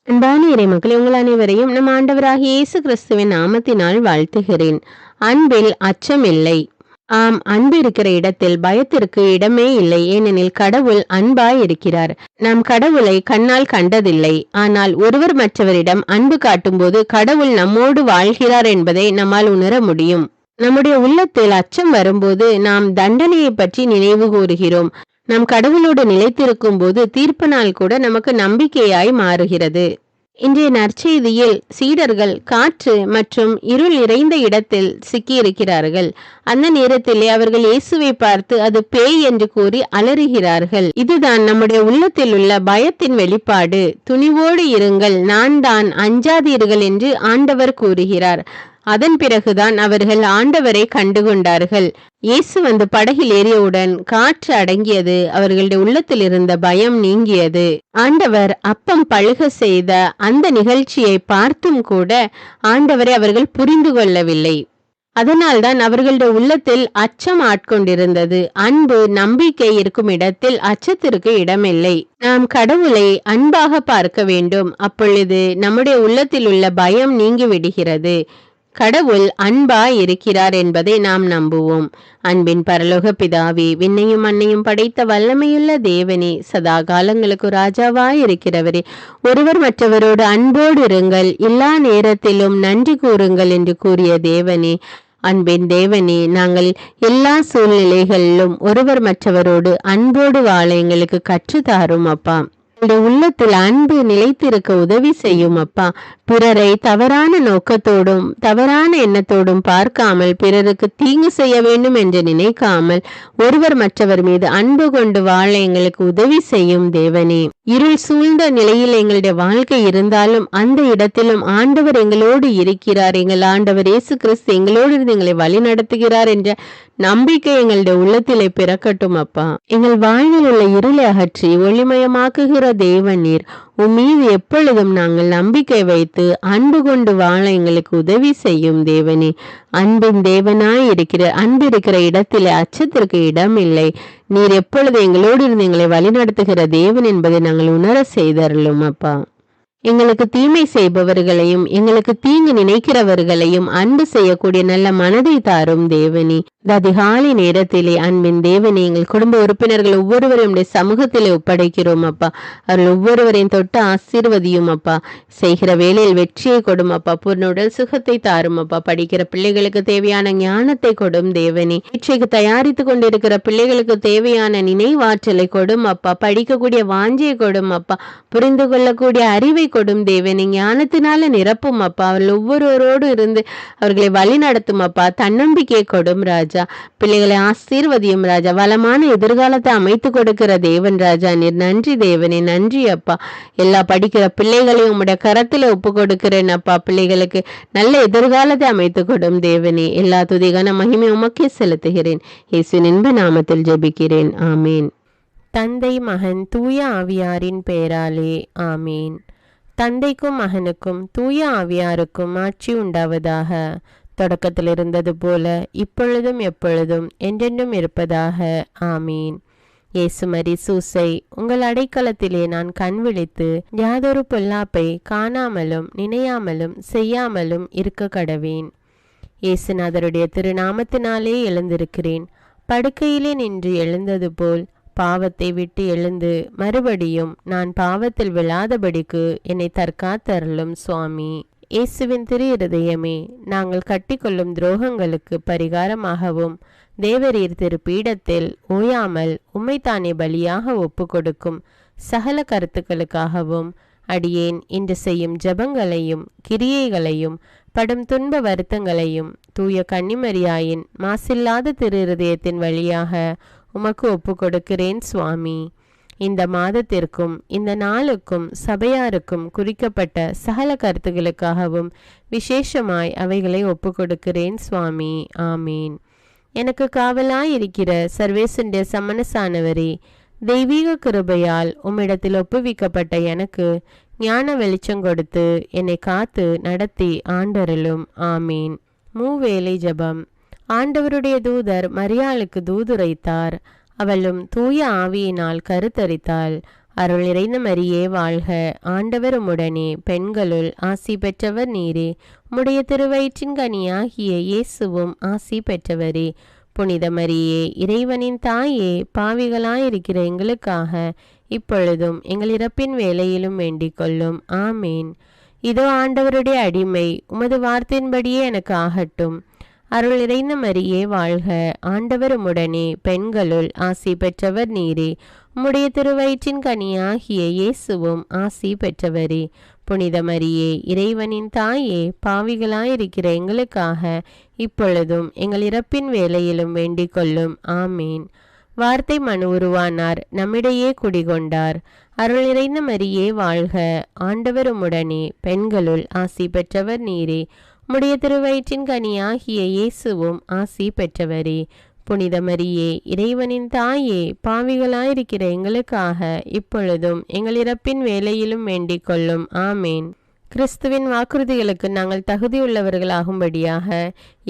அன்பான இறைமக்களே, உங்கள் அனைவரையும் நம் ஆண்டவராகிய இயேசு கிறிஸ்துவின் நாமத்தினால் வாழ்த்துகிறேன். அன்பில் அச்சமில்லை. ஆம், அன்பு இருக்கிற இடத்தில் பயத்திற்கு இடமே இல்லை. ஏனெனில் கடவுள் அன்பாய் இருக்கிறார். நாம் கடவுளை கண்ணால் கண்டதில்லை. ஆனால் ஒருவர் மற்றவரிடம் அன்பு காட்டும்போது கடவுள் நம்மோடு வாழ்கிறார் என்பதை நம்மால் உணர முடியும். நம்முடைய உள்ளத்தில் அச்சம் வரும்போது நாம் தண்டனையை பற்றி நினைவு கூறுகிறோம். நாம் கடவுளோடு நிலைத்திருக்கும் போது தீர்ப்பு நாள் கூட நமக்கு நம்பிக்கையாய் மாறுகிறது. இன்றைய நற்செய்தியில் சீடர்கள் காற்று மற்றும் இருள் நிறைந்த இடத்தில் சிக்கியிருக்கிறார்கள். அந்த நேரத்திலே அவர்கள் இயேசுவை பார்த்து அது பேய் என்று கூறி அலறுகிறார்கள். இதுதான் நம்முடைய உள்ளத்தில் உள்ள பயத்தின் வெளிப்பாடு. துணிவோடு இருங்கள், நான் தான், அஞ்சாதீர்கள் என்று ஆண்டவர் கூறுகிறார். அதன் பிறகுதான் அவர்கள் ஆண்டவரை கண்டுகொண்டார்கள். இயேசு வந்து படகில் ஏறியவுடன் காற்று அடங்கியது. அவர்களுடைய உள்ளத்தில் இருந்த பயம் நீங்கியது. ஆண்டவர் அப்பம் பழுக செய்த அந்த நிகழ்ச்சியை பார்த்தும் கூட ஆண்டவரை அவர்கள் புரிந்து கொள்ளவில்லை. அதனால்தான் அவர்களுடைய உள்ளத்தில் அச்சம் ஆட்கொண்டிருந்தது. அன்பு, நம்பிக்கை இருக்கும் இடத்தில் அச்சத்திற்கு இடமில்லை. நாம் கடவுளை அன்பாக பார்க்க வேண்டும். அப்பொழுது நம்முடைய உள்ளத்தில் உள்ள பயம் நீங்கி விடுகிறது. கடவுள் அன்பாய் இருக்கிறார் என்பதை நாம் நம்புவோம். அன்பின் பரலோக பிதாவே, விண்ணையும் மண்ணையும் படைத்த வல்லமையுள்ள தேவனே, சதா காலங்களுக்கு ராஜாவாய் இருக்கிறவரே, ஒருவர் மற்றவரோடு அன்போடு இருங்கள், எல்லா நேரத்திலும் நன்றி கூறுங்கள் என்று கூறிய தேவனே, அன்பின் தேவனே, நாங்கள் எல்லா சூழ்நிலைகளிலும் ஒருவர் மற்றவரோடு அன்போடு வாழ எங்களுக்கு கற்றுத்தாரும் அப்பா. உள்ளத்தில் அன்பு நிலைத்திருக்க உதவி செய்யும் அப்பா. பிறரை தவறான நோக்கத்தோடும் தவறான எண்ணத்தோடும் பார்க்காமல், பிறருக்கு தீங்கு செய்ய வேண்டும் என்று நினைக்காமல் ஒருவர் மற்றவர் மீது அன்பு கொண்டு வாழ எங்களுக்கு உதவி செய்யும் தேவனே. இருள் சூழ்ந்த நிலையில் எங்களுடைய வாழ்க்கை இருந்தாலும் அந்த இடத்திலும் ஆண்டவர் எங்களோடு இருக்கிறார். எங்கள் ஆண்டவர் இயேசு கிறிஸ்து எங்களோடு இருந்து எங்களை வழி நடத்துகிறார் என்ற நம்பிக்கை எங்களுடைய உள்ளத்திலே பிறக்கட்டும் அப்பா. எங்கள் வாழ்வில் உள்ள இருளை அகற்றி ஒளிமயமாக்குகிற தேவன் நீர். மீது எப்பொழுதும் நாங்கள் நம்பிக்கை வைத்து அன்பு கொண்டு வாழ எங்களுக்கு உதவி செய்யும் தேவனே. அன்பின் தேவனாய் அன்பு இருக்கிற இடத்திலே அச்சத்திற்கு இடம் இல்லை. நீர் எப்பொழுது எங்களோடு இருந்து எங்களை வழிநடத்துகிற தேவன் என்பதை நாங்கள் உணர செய்தருளும் அப்பா. எங்களுக்கு தீமை செய்பவர்களையும் எங்களுக்கு தீங்கு நினைக்கிறவர்களையும் அன்பு செய்யக்கூடிய நல்ல மனதை தாரும் தேவனே. அதிகாலை நேரத்திலே அன்பின் தேவனே, எங்கள் குடும்ப உறுப்பினர்கள் ஒவ்வொருவரையும் சமூகத்திலே ஒப்படைக்கிறோம் அப்பா. அவர்கள் ஒவ்வொருவரையும் தொட்டு ஆசீர்வதியும் அப்பா. செய்கிற வேலையில் வெற்றியை கொடும் அப்பா. பூர்ண உடல் சுகத்தை தாரும் அப்பா. படிக்கிற பிள்ளைகளுக்கு தேவையான ஞானத்தை கொடும் தேவனே. பரீட்சைக்கு தயாரித்து கொண்டிருக்கிற பிள்ளைகளுக்கு தேவையான நினைவாற்றலை கொடும் அப்பா. படிக்கக்கூடிய வாஞ்சியை கொடும் அப்பா. புரிந்து கொள்ளக்கூடிய அறிவை கொடும் தேவனே. ஞானத்தினால நிரப்பும் அப்பா. அவர்கள் ஒவ்வொருவரோடு இருந்து அவர்களை வழி நடத்தும் அப்பா. தன்னம்பிக்கையை கொடும் ராஜா. பிள்ளைகளை ஆசீர்வதியும் ராஜா. வளமான எதிர்காலத்தை அமைத்து கொடுக்கிற தேவன் ராஜா. நீர் நன்றி தேவனே, நன்றி அப்பா. எல்லா படிக்கிற பிள்ளைகளையும் உம்முடைய கரத்துல ஒப்பு கொடுக்கிறேன் அப்பா. பிள்ளைகளுக்கு நல்ல எதிர்காலத்தை அமைத்து கொடும் தேவனே. எல்லா துதிகான மகிமை உமக்கே செலுத்துகிறேன். இயேசுவின் இன்ப நாமத்தில் ஜெபிக்கிறேன். ஆமீன். தந்தை, மகன், தூய ஆவியாரின் பெயராலே ஆமீன். தந்தைக்கும் மகனுக்கும் தூய ஆவியாருக்கும் ஆட்சி உண்டாவதாக. தொடக்கத்தில் இருந்தது போல இப்பொழுதும் எப்பொழுதும் என்றென்றும் இருப்பதாக ஆமீன். இயேசுமரி சூசை, உங்கள் அடைக்கலத்திலே நான் கண் விழித்து யாதொரு பொல்லாப்பை காணாமலும் நினையாமலும் செய்யாமலும் இருக்க கடவேன். இயேசுநாதருடைய திருநாமத்தினாலே எழுந்திருக்கிறேன். படுக்கையிலே நின்று எழுந்தது போல் பாவத்தை விட்டு எழுந்து மறுபடியும் நான் பாவத்தில் விழாதபடிக்கு என்னை தற்காத்தருளும் சுவாமி. இயேசுவின் திரு இருதயமே, நாங்கள் கட்டிக்கொள்ளும் துரோகங்களுக்கு பரிகாரமாகவும் தேவரீர் திரு பீடத்தில் ஓயாமல் உம்மைத்தானே பலியாக ஒப்பு கொடுக்கும் சகல கருத்துக்களுக்காகவும் அடியேன் இன்று செய்யும் ஜபங்களையும் கிரியைகளையும் படும் துன்ப வருத்தங்களையும் தூய கன்னிமரியாயின் மாசில்லாத திரு இருதயத்தின் வழியாக உமக்கு ஒப்பு கொடுக்கிறேன் சுவாமி. இந்த மாதத்திற்கும் இந்த நாளுக்கும் சபையாருக்கும் குறிக்கப்பட்ட சகல கருத்துகளுக்காகவும் விசேஷமாய் அவைகளை ஒப்பு கொடுக்கிறேன் சுவாமி. ஆமீன். எனக்கு காவலாயிருக்கிற சர்வேசனுடைய சமணசானவரே, தெய்வீக கிருபையால் உம்மிடத்தில் ஒப்புவிக்கப்பட்ட எனக்கு ஞான வெளிச்சம் கொடுத்து என்னை காத்து நடத்தி ஆண்டருளும். ஆமீன். மூவேளை ஜபம். ஆண்டவருடைய தூதர் மரியாளுக்கு தூதுரைத்தார். அவளும் தூய ஆவியினால் கருத்தரித்தாள். அருள் நிறைந்த மரியே வாழ்க, ஆண்டவர் உம்முடனே, பெண்களுள் ஆசி பெற்றவர் நீரே. உம்முடைய திருவயிற்றின் கனியாகிய இயேசுவும் ஆசி பெற்றவரே. புனித மரியே, இறைவனின் தாயே, பாவிகளாயிருக்கிற எங்களுக்காக இப்பொழுதும் எங்கள் இறப்பின் வேளையிலும் வேண்டிக் கொள்ளும். ஆமேன். இதோ ஆண்டவருடைய அடிமை, உமது வார்த்தையின்படியே எனக்கு ஆகட்டும். அருள் நிறைந்த மரியே வாழ்க, ஆண்டவர் உம்முடனே, பெண்களுள் ஆசி பெற்றவர் நீரே. உம்முடைய திருவயிற்றின் கனியாகிய இயேசுவும் ஆசி பெற்றவரே. புனித மரியே, இறைவனின் தாயே, பாவிகளாயிருக்கிற எங்களுக்காக இப்பொழுதும் எங்கள் இறப்பின் வேளையிலும் வேண்டிக் கொள்ளும். ஆமேன். வார்த்தை மனு உருவானார், நம்மிடையே குடிகொண்டார். அருள் நிறைந்த மரியே வாழ்க, ஆண்டவர் உம்முடனே, பெண்களுள் ஆசி பெற்றவர் நீரே. உம்முடைய திருவயிற்றின் கனியாகிய இயேசுவும் ஆசி பெற்றவரே. புனித மரியே, இறைவனின் தாயே, பாவிகளாயிருக்கிற எங்களுக்காக இப்பொழுதும் எங்கள் இறப்பின் வேளையிலும் வேண்டிக் கொள்ளும். ஆமேன். கிறிஸ்துவின் வாக்குறுதிகளுக்கு நாங்கள் தகுதியுள்ளவர்களாகும்படியாக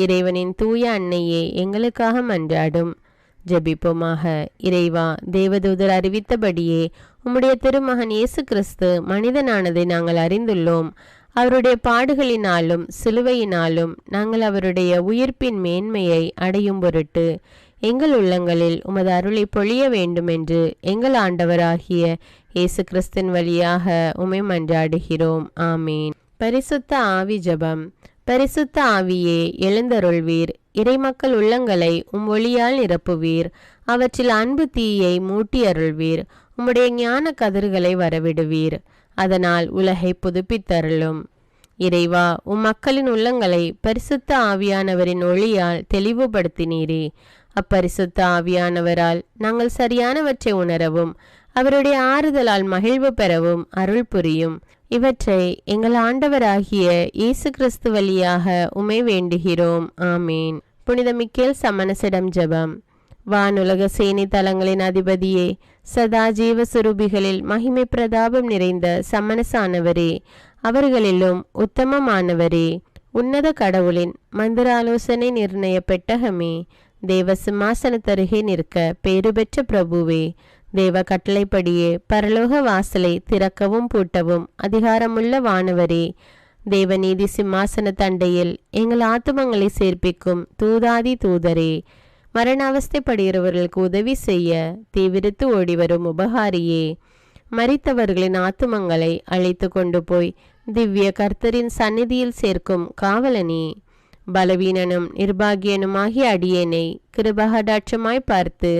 இறைவனின் தூய அன்னையே எங்களுக்காக மன்றாடும். ஜெபிப்போமாக. இறைவா, தேவதூதர் அறிவித்தபடியே உம்முடைய திருமகன் இயேசு கிறிஸ்து மனிதனானதை நாங்கள் அறிந்துள்ளோம். அவருடைய பாடுகளினாலும் சிலுவையினாலும் நாங்கள் அவருடைய உயிர்ப்பின் மேன்மையை அடையும் பொருட்டு எங்கள் உள்ளங்களில் உமது அருளை பொழிய வேண்டுமென்று எங்கள் ஆண்டவராகிய இயேசு கிறிஸ்தின் வழியாக உம்மை மன்றாடுகிறோம். ஆமீன். பரிசுத்த ஆவி ஜெபம். பரிசுத்த ஆவியே, எழுந்தருள்வீர். இறைமக்கள் உள்ளங்களை ஒளியால் நிரப்புவீர். அவற்றில் அன்பு தீயை மூட்டி அருள்வீர். உம்முடைய ஞான கதிர்களை வரவிடுவீர். அதனால் உலகை புதுப்பித்தருளும். இறைவா, மக்களின் உள்ளங்களை பரிசுத்த ஆவியானவரின் ஒளியால் தெளிவுபடுத்தினீரே. அப்பரிசுத்த ஆவியானவரால் நாங்கள் சரியானவற்றை உணரவும் அவருடைய ஆறுதலால் மகிழ்வு பெறவும் அருள் புரியும். இவற்றை எங்கள் ஆண்டவராகிய இயேசு கிறிஸ்து வழியாக உம்மை வேண்டுகிறோம். ஆமீன். புனித மிக்கேல் சமணசிடம் ஜெபம். வானுலக சேனை தலங்களின் அதிபதியே, சதா ஜீவ சுரூபிகளில் மகிமை பிரதாபம் நிறைந்த சமணசானவரே, அவர்களிலும் உத்தமமானவரே, உன்னத கடவுளின் மந்திராலோசனை நிர்ணய பெட்டகமே, தேவ சிம்மாசனத்தருகே நிற்க பேறு பெற்ற பிரபுவே, தேவ கட்டளைப்படியே பரலோக வாசலை திறக்கவும் பூட்டவும் அதிகாரமுள்ள வானவரே, தேவநீதி சிம்மாசன தண்டையில் எங்கள் ஆத்துமங்களை சேர்ப்பிக்கும் தூதாதி தூதரே, மரண அவஸ்தைப்படுகிறவர்களுக்கு உதவி செய்ய தீவிரித்து ஓடிவரும் உபகாரியே, மரித்தவர்களின் ஆத்துமங்களை அழைத்து கொண்டு போய் திவ்ய கர்த்தரின் சந்நிதியில் சேர்க்கும் காவலனே, பலவீனனும் நிர்பாகியனுமாகிய அடியேனை கிருபகடாட்சமாய் பார்த்து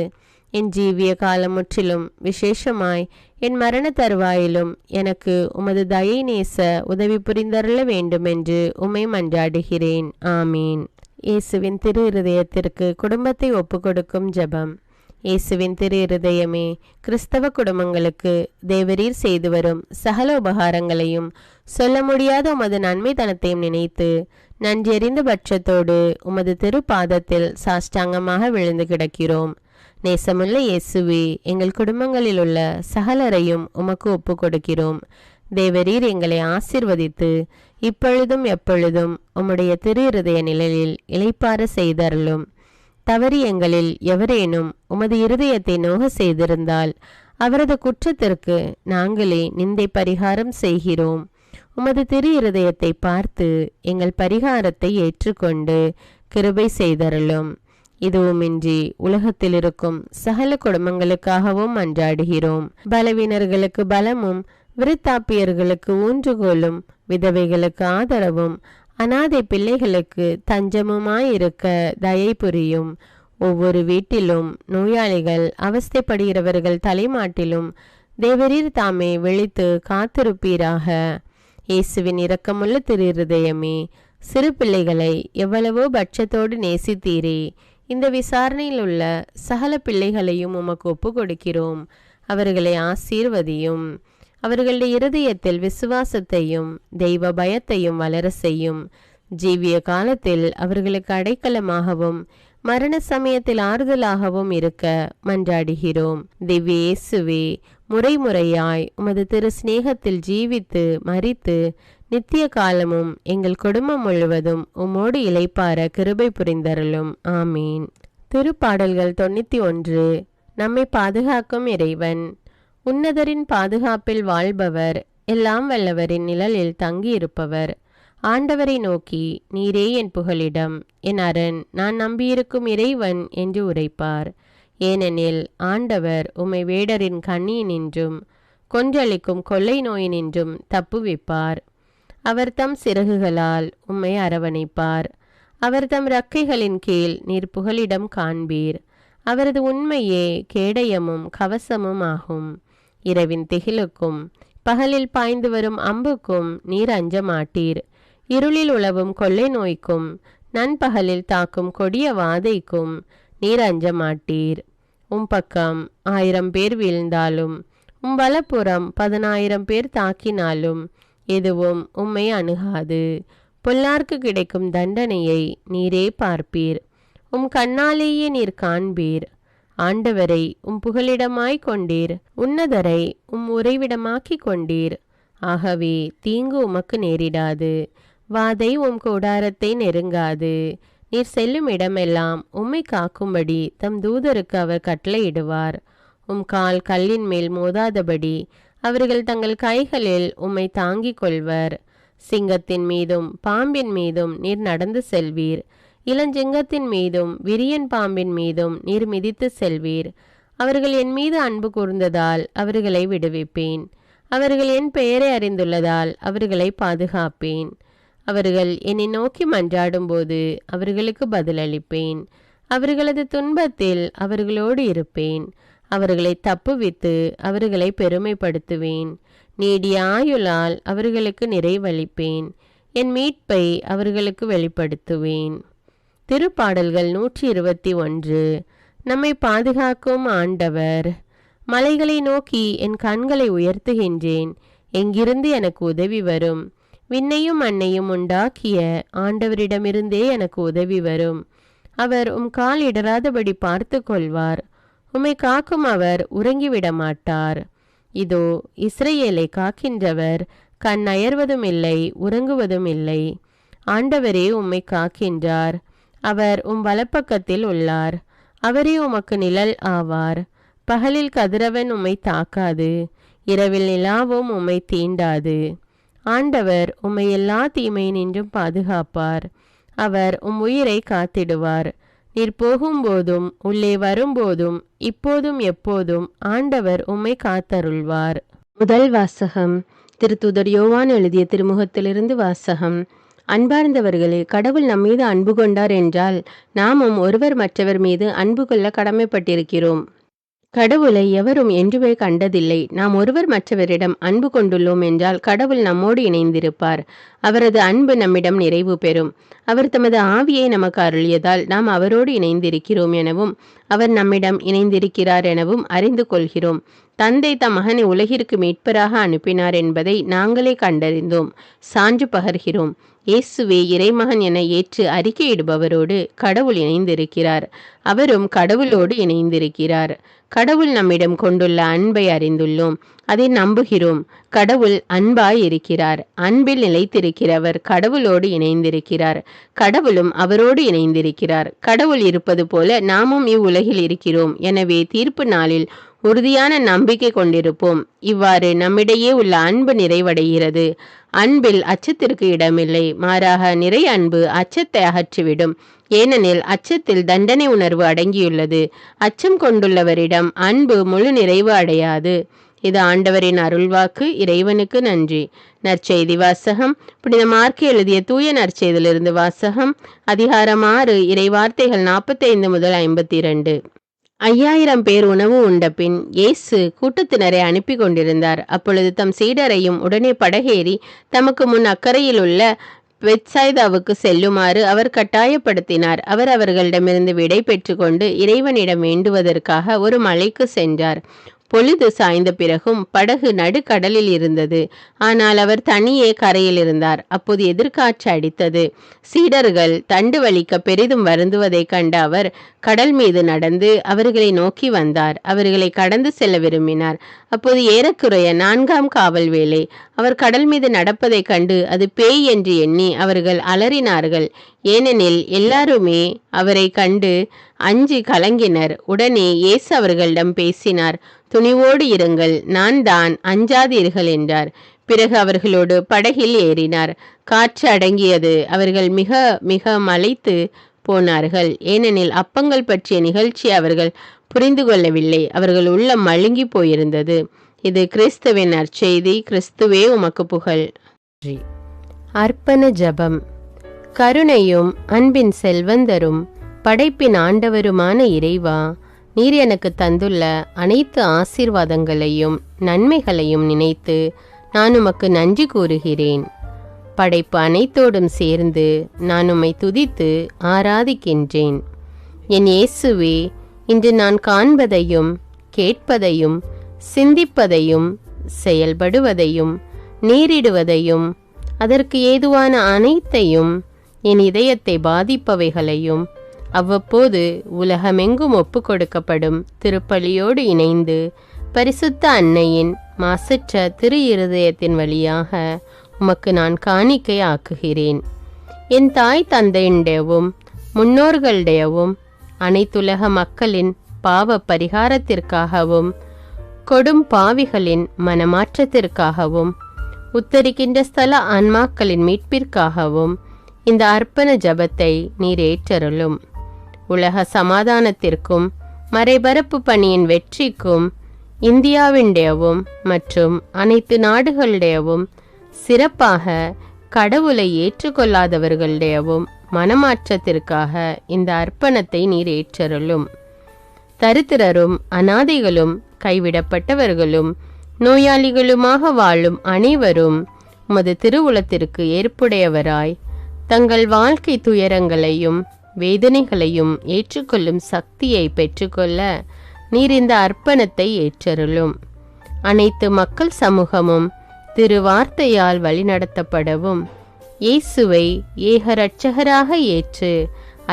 என் ஜீவிய காலம் முற்றிலும் விசேஷமாய் என் மரண தருவாயிலும் எனக்கு உமது தயை நேச உதவி புரிந்தருள வேண்டுமென்று உம்மை மன்றாடுகிறேன். ஆமீன். இயேசுவின் திரு இருதயத்திற்கு குடும்பத்தை ஒப்புக்கொடுக்கும் ஜெபம். இயேசுவின் திரு இருதயமே, கிறிஸ்தவ குடும்பங்களுக்கு தேவரீர் செய்து வரும் சகல உபகாரங்களையும் சொல்ல முடியாத உமது நன்மைத்தனத்தையும் நினைத்து நன்றியறிந்த பட்சத்தோடு உமது திரு பாதத்தில் சாஷ்டாங்கமாக விழுந்து கிடக்கிறோம். நேசமுள்ள இயேசுவே, எங்கள் குடும்பங்களில் உள்ள சகலரையும் உமக்கு ஒப்பு கொடுக்கிறோம். தேவரீர் எங்களை ஆசிர்வதித்து இப்பொழுதும் எப்பொழுதும் உம்முடைய திரு இருதய நிழலில் இளைப்பாற செய்தருளும். தவறி எங்களில் எவரேனும் உமது இருதயத்தை நோக செய்திருந்தால் அவரது குற்றத்திற்கு நாங்களே நிந்தை பரிகாரம் செய்கிறோம். உமது திரு இருதயத்தை பார்த்து எங்கள் பரிகாரத்தை ஏற்றுக்கொண்டு கிருபை செய்தருளும். இதுவுமின்றி உலகத்தில் இருக்கும் சகல குடும்பங்களுக்காகவும் மன்றாடுகிறோம். பலவீனர்களுக்கு பலமும், விருத்தாப்பியர்களுக்கு ஊன்றுகோலும், விதவைகளுக்கு ஆதரவும், அனாதை பிள்ளைகளுக்கு தஞ்சமுமாயிருக்க தயை புரியும். ஒவ்வொரு வீட்டிலும் நோயாளிகள் அவஸ்தைப்படுகிறவர்கள் தலைமாட்டிலும் தேவரீர் தாமே விழித்து காத்திருப்பீராக. இயேசுவின் இரக்கமுள்ள திரு இருதயமே, சிறு பிள்ளைகளை எவ்வளவோ பட்சத்தோடு நேசித்தீரே. இந்த விசாரணையில் உள்ள சகல பிள்ளைகளையும் உமக்கு ஒப்பு கொடுக்கிறோம். அவர்களை ஆசீர்வதியும். அவர்களுடைய இருதயத்தில் விசுவாசத்தையும் தெய்வ பயத்தையும் வளர செய்யும். ஜீவிய காலத்தில் அவர்களுக்கு அடைக்கலமாகவும் மரண சமயத்தில் ஆறுதலாகவும் இருக்க மன்றாடுகிறோம். திவ்ய இயேசுவே, முறைமுறையாய் உமது திரு சிநேகத்தில் ஜீவித்து மரித்து நித்திய காலமும் எங்கள் குடும்பம் முழுவதும் உம்மோடு இளைப்பார கிருபை புரிந்தருளும். ஆமீன். திருப்பாடல்கள் 91. நம்மை பாதுகாக்கும் இறைவன். உன்னதரின் பாதுகாப்பில் வாழ்பவர், எல்லாம் வல்லவரின் நிழலில் தங்கியிருப்பவர். ஆண்டவரை நோக்கி, நீரே என் புகலிடம், என் அரண், நான் நம்பியிருக்கும் இறைவன் என்று உரைப்பார். ஏனெனில் ஆண்டவர் உம்மை வேடரின் கண்ணியினின்றும் கொன்றளிக்கும் கொள்ளை நோயினின்றும் தப்புவிப்பார். அவர் தம் சிறகுகளால் உம்மை அரவணைப்பார். அவர் தம் இறக்கைகளின் கீழ் நீர் புகலிடம் காண்பீர். அவரது உண்மையே கேடயமும் கவசமும் ஆகும். இரவின் திகிலுக்கும் பகலில் பாய்ந்து வரும் அம்புக்கும் நீர் அஞ்ச மாட்டீர். இருளில் உலவும் கொள்ளை நோய்க்கும் நண்பகலில் தாக்கும் கொடிய வாதைக்கும் நீர் அஞ்ச மாட்டீர். பக்கம் 1000 பேர் வீழ்ந்தாலும் வலப்புறம் 10,000 பேர் தாக்கினாலும் எதுவும் உம்மை அணுகாது. பொல்லார்க்கு கிடைக்கும் தண்டனையை நீரே பார்ப்பீர். கண்ணாலேயே நீர் காண்பீர். ஆண்டவரை புகலிடமாய் கொண்டீர். உன்னதரை உறைவிடமாக்கி கொண்டீர். ஆகவே தீங்கு உமக்கு நேரிடாது. வாதை கூடாரத்தை நெருங்காது. நீர் செல்லும் இடமெல்லாம் உம்மை காக்கும்படி தம் தூதருக்கு அவர் கட்டளையிடுவார். கால் கல்லின் மேல் மோதாதபடி அவர்கள் தங்கள் கைகளில் உம்மை தாங்கிக் கொள்வர். சிங்கத்தின் மீதும் பாம்பின் மீதும் நீர் நடந்து செல்வீர். இளஞ்சிங்கத்தின் மீதும் விரியன் பாம்பின் மீதும் நீர் மிதித்து செல்வீர். அவர்கள் என் மீது அன்பு கூர்ந்ததால் அவர்களை விடுவிப்பேன். அவர்கள் என் பெயரை அறிந்துள்ளதால் அவர்களை பாதுகாப்பேன். அவர்கள் என்னை நோக்கி மன்றாடும்போது அவர்களுக்கு பதிலளிப்பேன். அவர்களது துன்பத்தில் அவர்களோடு இருப்பேன். அவர்களை தப்புவித்து அவர்களை பெருமைப்படுத்துவேன். நீடிய ஆயுளால் அவர்களுக்கு நிறைவளிப்பேன். என் மீட்பை அவர்களுக்கு வெளிப்படுத்துவேன். திருப்பாடல்கள் 121. நம்மை பாதுகாக்கும் ஆண்டவர். மலைகளை நோக்கி என் கண்களை உயர்த்துகின்றேன். எங்கிருந்து எனக்கு உதவி வரும்? விண்ணையும் மண்ணையும் உண்டாக்கிய ஆண்டவரிடமிருந்தே எனக்கு உதவி வரும். அவர் கால் இடராதபடி பார்த்து கொள்வார். உம்மை காக்கும் அவர் உறங்கிவிட மாட்டார். இதோ இஸ்ரவேலை காக்கின்றவர் கண் அயர்வதும் இல்லை, உறங்குவதும் இல்லை. ஆண்டவரே உம்மை காக்கின்றார். அவர் வலப்பக்கத்தில் உள்ளார். அவரே உமக்கு நிழல் ஆவார். பகலில் கதிரவன் உம்மை தாக்காது, இரவில் நிலாவும் உம்மை தீண்டாது. ஆண்டவர் உம்மை எல்லா தீமையினின்றும் பாதுகாப்பார். அவர் உயிரை காத்திடுவார். நீர் போகும்போதும் உள்ளே வரும்போதும் இப்போதும் எப்போதும் ஆண்டவர் உம்மை காத்தருள்வார். முதல் வாசகம். திருத்தூதர் யோவான் எழுதிய திருமுகத்திலிருந்து வாசகம். அன்பார்ந்தவர்களே, கடவுள் நம்மீது அன்பு கொண்டார் என்றால் நாமும் ஒருவர் மற்றவர் மீது அன்பு கொள்ள கடமைப்பட்டிருக்கிறோம். கடவுளை எவரும் என்றுமே கண்டதில்லை. நாம் ஒருவர் மற்றவரிடம் அன்பு கொண்டுள்ளோம் என்றால் கடவுள் நம்மோடு இணைந்திருப்பார். அவரது அன்பு நம்மிடம் நிறைவு பெறும். அவர் தமது ஆவியை நமக்கு அருளியதால் நாம் அவரோடு இணைந்திருக்கிறோம் எனவும் அவர் நம்மிடம் இணைந்திருக்கிறார் எனவும் அறிந்து கொள்கிறோம். தந்தை தம் மகனை உலகிற்கு மீட்பராக அனுப்பினார் என்பதை நாங்களே கண்டறிந்தோம், சான்று பகர்கிறோம். இயேசுவே இறைமகன் என ஏற்று அறிக்கையிடுபவரோடு கடவுள் இணைந்திருக்கிறார். அவரும் கடவுளோடு இணைந்திருக்கிறார். கடவுள் நம்மிடம் கொண்டுள்ள அன்பை அறிந்துள்ளோம், அதை நம்புகிறோம். கடவுள் அன்பாய் இருக்கிறார். அன்பில் நிலைத்திருக்கிறவர் கடவுளோடு இணைந்திருக்கிறார். கடவுளும் அவரோடு இணைந்திருக்கிறார். கடவுள் இருப்பது போல நாமும் இவ்வுலகில் இருக்கிறோம். எனவே தீர்ப்பு நாளில் உறுதியான நம்பிக்கை கொண்டிருப்போம். இவ்வாறு நம்மிடையே உள்ள அன்பு நிறைவடைகிறது. அன்பில் அச்சத்திற்கு இடமில்லை. மாறாக நிறை அன்பு அச்சத்தை அகற்றிவிடும். ஏனெனில் அச்சத்தில் தண்டனை உணர்வு அடங்கியுள்ளது. அச்சம் கொண்டுள்ளவரிடம் அன்பு முழு நிறைவு அடையாது. இது ஆண்டவரின் அருள்வாக்கு. இறைவனுக்கு நன்றி. நற்செய்தி வாசகம். புனித மார்க்கு எழுதிய தூய நற்செய்தியிலிருந்து வாசகம். அதிகாரம் 6, இறைவார்த்தைகள் 45 முதல் 52. 5000 பேர் உணவு உண்ட பின் இயேசு கூட்டத்தினரை அனுப்பி கொண்டிருந்தார். அப்பொழுது தம் சீடரையும் உடனே படகேறி தமக்கு முன் அக்கறையில் உள்ள பெத்சாய்தாவுக்கு செல்லுமாறு அவர் கட்டாயப்படுத்தினார். அவர் அவர்களிடமிருந்து விடை பெற்று கொண்டு இறைவனிடம் வேண்டுவதற்காக ஒரு மலைக்கு சென்றார். பொழுது சாய்ந்த பிறகும் படகு நடுக்கடலில் இருந்தது. ஆனால் அவர் தனியே கரையில் இருந்தார். அப்போது எதிர்காற்று அடித்தது. சீடர்கள் தண்டு வலிக்க பெரிதும் வருந்துவதைக் கண்ட அவர் கடல் மீது நடந்து அவர்களை நோக்கி வந்தார். அவர்களை கடந்து செல்ல விரும்பினார். அப்போது ஏறக்குறைய 4ஆம் காவல் வேளை. அவர் கடல் மீது நடப்பதைக் கண்டு அது பேய் என்று எண்ணி அவர்கள் அலறினார்கள். ஏனெனில் எல்லாருமே அவரை கண்டு அஞ்சி கலங்கினர். உடனே இயேசு அவர்களிடம் பேசினார். துணிவோடு இருங்கள், நான் தான், அஞ்சாதீர்கள் என்றார். பிறகு அவர்களோடு படகில் ஏறினார். காற்று அடங்கியது. அவர்கள் மிக மிக மலைத்து போனார்கள். ஏனெனில் அப்பங்கள் பற்றிய நிகழ்ச்சி அவர்கள் புரிந்து கொள்ளவில்லை. அவர்கள் உள்ளம் மழுங்கி போயிருந்தது. இது கிறிஸ்துவின் நற்செய்தி. கிறிஸ்துவே உமக்கு புகழ். அர்ப்பண ஜெபம். கருணையும் அன்பின் செல்வந்தரும் படைப்பின் ஆண்டவருமான இறைவா, நீர் எனக்கு தந்துள்ள அனைத்து ஆசீர்வாதங்களையும் நன்மைகளையும் நினைத்து நான் உமக்கு நன்றி கூறுகிறேன். படைப்பு அனைத்தோடும் சேர்ந்து நான் உம்மை துதித்து ஆராதிக்கின்றேன். என் இயேசுவே, இன்று நான் காண்பதையும் கேட்பதையும் சிந்திப்பதையும் செயல்படுவதையும் நேரிடுவதையும் அதற்கு ஏதுவான அனைத்தையும் என் இதயத்தை பாதிப்பவைகளையும் அவ்வப்போது உலகமெங்கும் ஒப்பு கொடுக்கப்படும் திருப்பலியோடு இணைந்து பரிசுத்த அன்னையின் மாசற்ற திரு இருதயத்தின் வழியாக உமக்கு நான் காணிக்கை ஆக்குகிறேன். என் தாய் தந்தையுடையவும் முன்னோர்களுடையவும் அனைத்துலக மக்களின் பாவ பரிகாரத்திற்காகவும் கொடும் பாவிகளின் மனமாற்றத்திற்காகவும் உத்தரிக்கின்ற ஸ்தல ஆன்மாக்களின் மீட்பிற்காகவும் இந்த அர்ப்பண ஜபத்தை நீர் ஏற்றருளும். உலக சமாதானத்திற்கும் மறைபரப்பு பணியின் வெற்றிக்கும் இந்தியாவினுடையவும் மற்றும் அனைத்து நாடுகளுடையவும் சிறப்பாக கடவுளை ஏற்றுக்கொள்ளாதவர்களுடையவும் மனமாற்றத்திற்காக இந்த அர்ப்பணத்தை நீர் ஏற்றருளும். தரித்திரரும் அனாதைகளும் கைவிடப்பட்டவர்களும் நோயாளிகளுமாக வாழும் அனைவரும் உமது திருவுளத்திற்கு ஏற்புடையவராய் தங்கள் வாழ்க்கை துயரங்களையும் வேதனைகளையும் ஏற்றுக்கொள்ளும் சக்தியை பெற்றுக்கொள்ள நீர் இந்த அர்ப்பணத்தை ஏற்றருளும். அனைத்து மக்கள் சமூகமும் திருவார்த்தையால் வழிநடத்தப்படவும் இயேசுவை ஏக இரட்சகராக ஏற்று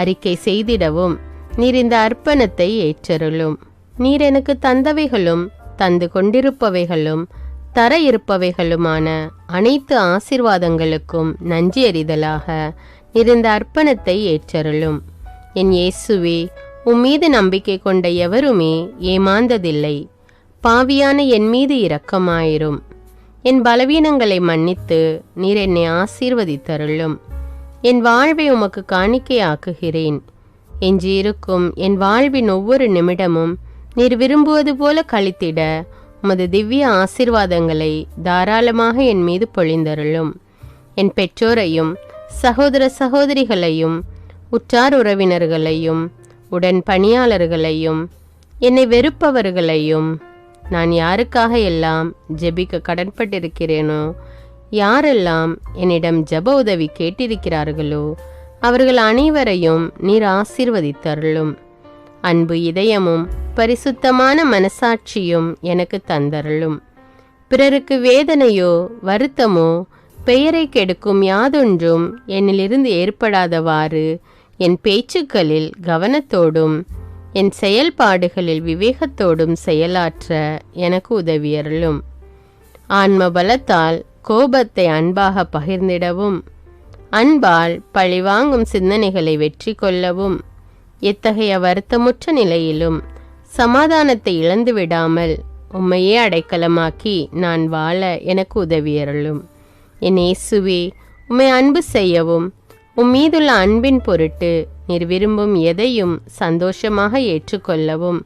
அறிக்கை செய்திடவும் நீர் இந்த அர்ப்பணத்தை ஏற்றருளும். நீர் எனக்கு தந்தவைகளும் தந்து கொண்டிருப்பவைகளும் தர இருப்பவைகளுமான அனைத்து ஆசீர்வாதங்களுக்கும் நன்றி அறிதலாக நீர் இந்த அர்ப்பணத்தை ஏற்றருளும். என் இயேசுவே, உம்மீது நம்பிக்கை கொண்ட எவருமே ஏமாந்ததில்லை. பாவியான என் மீது இரக்கமாயிரும். என் பலவீனங்களை மன்னித்து நீர் என்னை ஆசீர்வதித்தருளும். என் வாழ்வை உமக்கு காணிக்கையாக்குகிறேன். எஞ்சியிருக்கும் என் வாழ்வின் ஒவ்வொரு நிமிடமும் நீர் விரும்புவது போல கழித்திட உமது திவ்ய ஆசீர்வாதங்களை தாராளமாக என் மீது பொழிந்தருளும். என் பெற்றோரையும் சகோதர சகோதரிகளையும் உற்றார் உறவினர்களையும் உடன் பணியாளர்களையும் என்னை வெறுப்பவர்களையும் நான் யாருக்காக எல்லாம் ஜெபிக்க கடன்பட்டிருக்கிறேனோ, யாரெல்லாம் என்னிடம் ஜெப உதவி கேட்டிருக்கிறார்களோ அவர்கள் அனைவரையும் நீர் ஆசீர்வதித்தருளும். அன்பு இதயமும் பரிசுத்தமான மனசாட்சியும் எனக்கு தந்தருளும். பிறருக்கு வேதனையோ வருத்தமோ பெயரை கெடுக்கும் யாதொன்றும் என்னிலிருந்து ஏற்படாதவாறு என் பேச்சுக்களில் கவனத்தோடும் என் செயல்பாடுகளில் விவேகத்தோடும் செயலாற்ற எனக்கு உதவியருளும். ஆன்ம பலத்தால் கோபத்தை அன்பாக பகிர்ந்திடவும் அன்பால் பழிவாங்கும் சிந்தனைகளை வெற்றி கொள்ளவும் எத்தகைய வருத்தமுற்ற நிலையிலும் சமாதானத்தை இழந்து விடாமல் உம்மையே அடைக்கலமாக்கி நான் வாழ எனக்கு உதவியருளும். என் இயேசுவே, உம்மை அன்பு செய்யவும் உம்மீதுள்ள அன்பின் பொருட்டு நீர் விரும்பும் எதையும் சந்தோஷமாக ஏற்றுக்கொள்ளவும்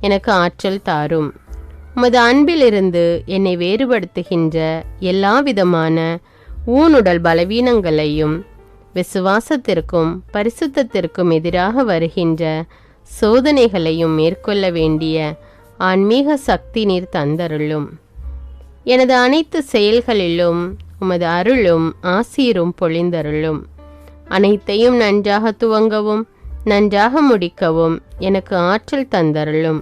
எனக்கு ஆற்றல் தாரும். உமது அன்பிலிருந்து என்னை வேறுபடுத்துகின்ற எல்லா விதமான ஊனுடல் பலவீனங்களையும் விசுவாசத்திற்கும் பரிசுத்தத்திற்கும் எதிராக வருகின்ற சோதனைகளையும் மேற்கொள்ள வேண்டிய ஆன்மீக சக்தி நீர் தந்தருளும். எனது அனைத்து செயல்களிலும் உமது அருளும் ஆசீரும் பொழிந்தருளும். அனைத்தையும் நன்றாக துவங்கவும் நன்றாக முடிக்கவும் எனக்கு ஆற்றல் தந்தருளும்.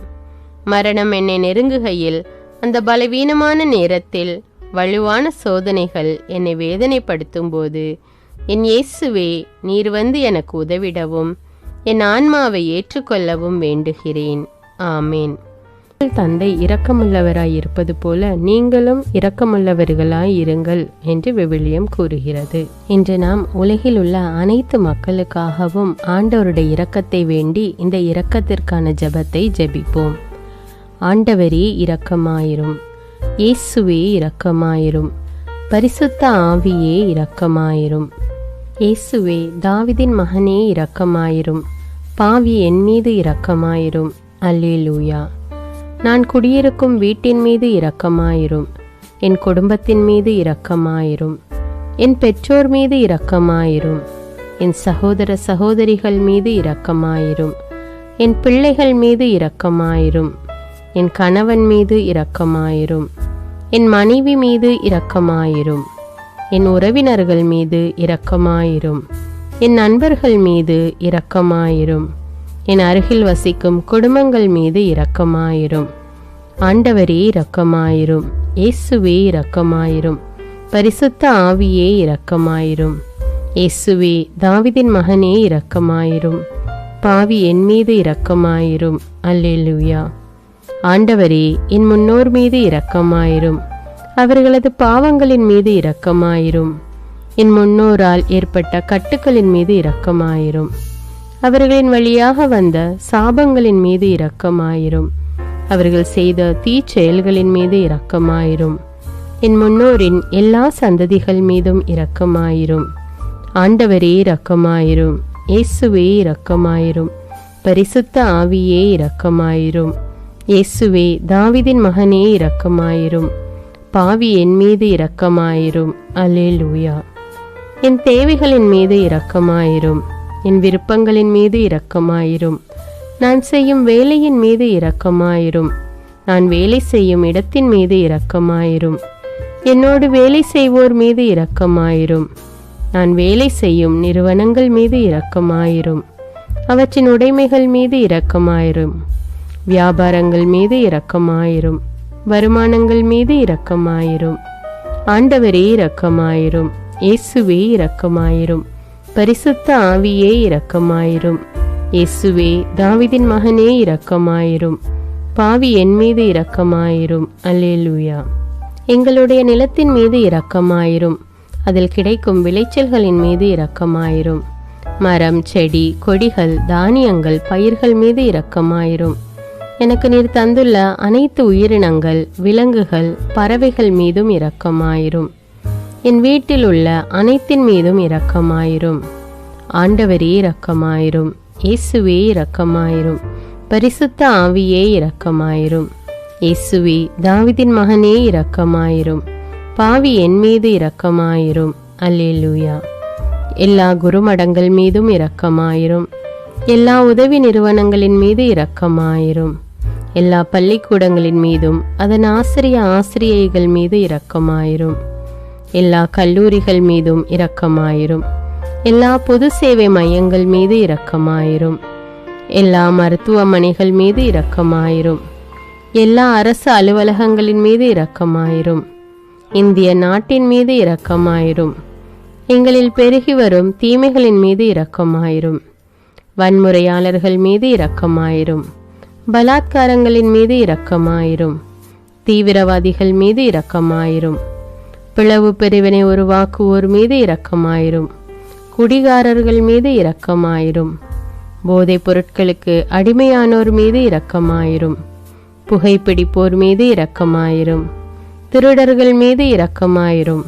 மரணம் என்னை நெருங்குகையில் அந்த பலவீனமான நேரத்தில் வலுவான சோதனைகள் என்னை வேதனைப்படுத்தும் போது என் இயேசுவே, நீர் வந்து எனக்கு உதவிடவும் என் ஆன்மாவை ஏற்றுக்கொள்ளவும் வேண்டுகிறேன். ஆமேன். தந்தை இரக்கமுள்ளவராய் இருப்பது போல நீங்களும் இரக்கமுள்ளவர்களாய் இருங்கள் என்று விவிலியம் கூறுகிறது. இன்று நாம் உலகில் உள்ள அனைத்து மக்களுக்காகவும் ஆண்டவருடைய இரக்கத்தை வேண்டி இந்த இரக்கத்திற்கான ஜெபத்தை ஜெபிப்போம். ஆண்டவரே இரக்கமாயிரும், இயேசுவே இரக்கமாயிரும், பரிசுத்த ஆவியே இரக்கமாயிரும். இயேசுவே தாவீதின் மகனே இரக்கமாயிரும், பாவி என் மீது இரக்கமாயிரும். அல்லேலூயா. நான் குடியிருக்கும் வீட்டின் மீது இரக்கமாயிரும், என் குடும்பத்தின் மீது இரக்கமாயிரும், என் பெற்றோர் மீது இரக்கமாயிரும், என் சகோதர சகோதரிகள் மீது இரக்கமாயிரும், என் பிள்ளைகள் மீது இரக்கமாயிரும், என் கணவன் மீது இரக்கமாயிரும், என் மனைவி மீது இரக்கமாயிரும், என் உறவினர்கள் மீது இரக்கமாயிரும், என் நண்பர்கள் மீது இரக்கமாயிரும், என் அருகில் வசிக்கும் குடும்பங்கள் மீது இரக்கமாயிரும். ஆண்டவரே இரக்கமாயிரும், இயேசுவே இரக்கமாயிரும், பரிசுத்த ஆவியே இரக்கமாயிரும். இயேசுவே தாவீதின் மகனே இரக்கமாயிரும், பாவி என் மீது இரக்கமாயிரும். அல்லேலூயா. ஆண்டவரே என் முன்னோர் மீது இரக்கமாயிரும், அவர்களது பாவங்களின் மீது இரக்கமாயிரும். என் முன்னோரால் ஏற்பட்ட கட்டுக்களின் மீது இரக்கமாயிரும், அவர்களின் வழியாக வந்த சாபங்களின் மீது இரக்கமாயிரும், அவர்கள் செய்த தீச்செயல்களின் மீது இரக்கமாயிரும். என் முன்னோரின் எல்லா சந்ததிகள் மீதும் இரக்கமாயிரும். ஆண்டவரே இரக்கமாயிரும், இயேசுவே இரக்கமாயிரும், பரிசுத்த ஆவியே இரக்கமாயிரும். இயேசுவே தாவீதின் மகனே இரக்கமாயிரும், பாவி என் மீது இரக்கமாயிரும். அல்லேலூயா. என் தேவைகளின் மீது இரக்கமாயிரும், என் விருப்பங்களின் மீது இரக்கமாயிரும். நான் செய்யும் வேலையின் மீது இரக்கமாயிரும், நான் வேலை செய்யும் இடத்தின் மீது இரக்கமாயிரும். என்னோடு வேலை செய்வோர் மீது இரக்கமாயிரும், நான் வேலை செய்யும் நிறுவனங்கள் மீது இரக்கமாயிரும். அவற்றின் உடைமைகள் மீது இரக்கமாயிரும், வியாபாரங்கள் மீது இரக்கமாயிரும், வருமானங்கள் மீது இரக்கமாயிரும். ஆண்டவரே இரக்கமாயிரும், இயேசுவே இரக்கமாயிரும், பரிசுத்த ஆவியே இரக்கமாயிரும். இயேசுவே தாவீதின் மகனே இரக்கமாயிரும், பாவி என் மீது இரக்கமாயிரும். அல்லேலூயா. எங்களுடைய நிலத்தின் மீது இரக்கமாயிரும், அதில் கிடைக்கும் விளைச்சல்களின் மீது இரக்கமாயிரும். மரம், செடி, கொடிகள், தானியங்கள், பயிர்கள் மீது இரக்கமாயிரும். எனக்கு நீர் தந்துள்ள அனைத்து உயிரினங்கள், விலங்குகள், பறவைகள் மீதும் இரக்கமாயிரும். என் வீட்டில் உள்ள அனைத்தின் மீதும் இரக்கமாயிரும். ஆண்டவரே இரக்கமாயிரும், இயேசுவே இரக்கமாயிரும், பரிசுத்த ஆவியே இரக்கமாயிரும். இயேசுவே தாவீதின் மகனே இரக்கமாயிரும், பாவி என் மீது இரக்கமாயிரும். அல்லேலூயா. எல்லா குருமடங்கள் மீதும் இரக்கமாயிரும், எல்லா உதவி நிறுவனங்களின் மீது இரக்கமாயிரும், எல்லா பள்ளிக்கூடங்களின் மீதும் அதன் ஆசிரியைகள் மீது இரக்கமாயிரும், எல்லா கல்லூரிகள் மீதும் இரக்கமாயிரும், எல்லா பொது சேவை மையங்கள் மீது இரக்கமாயிரும், எல்லா மருத்துவமனைகள் மீது இரக்கமாயிரும், எல்லா அரசு அலுவலகங்களின் மீது இரக்கமாயிரும், இந்திய நாட்டின் மீது இரக்கமாயிரும், எங்களில் பெருகி வரும் தீமைகளின் மீது இரக்கமாயிரும், வன்முறையாளர்கள் மீது இரக்கமாயிரும், பலாத்காரங்களின் மீது இரக்கமாயிரும், தீவிரவாதிகள் மீது இரக்கமாயிரும், பிளவு பிரிவினை உருவாக்குவோர் மீது இரக்கமாயிரும், குடிகாரர்கள் மீது இரக்கமாயிரும், போதைப் பொருட்களுக்கு அடிமையானோர் மீது இரக்கமாயிரும், புகைப்பிடிப்போர் மீது இரக்கமாயிரும், திருடர்கள் மீது இரக்கமாயிரும்,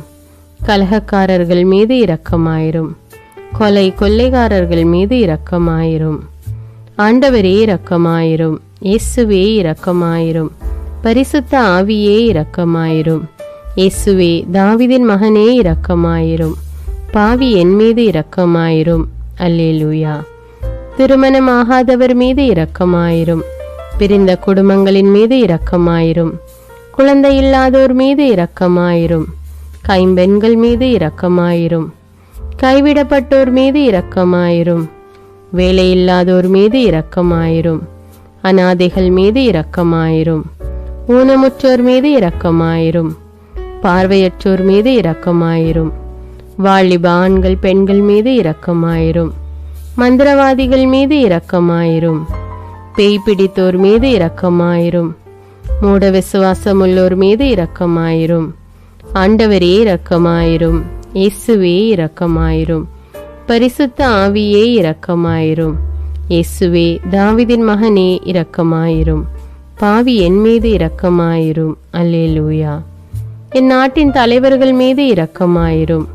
கலகக்காரர்கள் மீது இரக்கமாயிரும், கொள்ளைக்காரர்கள் மீது இரக்கமாயிரும். ஆண்டவரே இரக்கமாயிரும், இயேசுவே இரக்கமாயிரும், பரிசுத்த ஆவியே இரக்கமாயிரும். இயேசுவே தாவீதின் மகனே இரக்கமாயிரும், பாவி என் மீது இரக்கமாயிரும். அல்லேலூயா. திருமணமாகாதவர் மீது இரக்கமாயிரும், பிரிந்த குடும்பங்களின் மீது இரக்கமாயிரும், குழந்தை இல்லாதோர் மீது இரக்கமாயிரும், கைம்பெண்கள் மீது இரக்கமாயிரும், கைவிடப்பட்டோர் மீது இரக்கமாயிரும், வேலையில்லாதோர் மீது இரக்கமாயிரும், அநாதைகள் மீது இரக்கமாயிரும், ஊனமுற்றோர் மீது இரக்கமாயிரும், பார்வையற்றோர் மீது இரக்கமாயிரும், வாலிப ஆண்கள் பெண்கள் மீது இரக்கமாயிரும், மந்திரவாதிகள் மீது இரக்கமாயிரும், பேய் பிடித்தோர் மீது இரக்கமாயிரும், மூட விசுவாசம் உள்ளோர் மீது இரக்கமாயிரும். ஆண்டவரே இரக்கமாயிரும். இயேசுவே இரக்கமாயிரும். பரிசுத்த ஆவியே இரக்கமாயிரும். இயேசுவே தாவீதின் மகனே இரக்கமாயிரும். பாவி என் மீது இரக்கமாயிரும். அல்லேலூயா. என் நாட்டின் தலைவர்கள் மீது இரக்கமாயிரும்.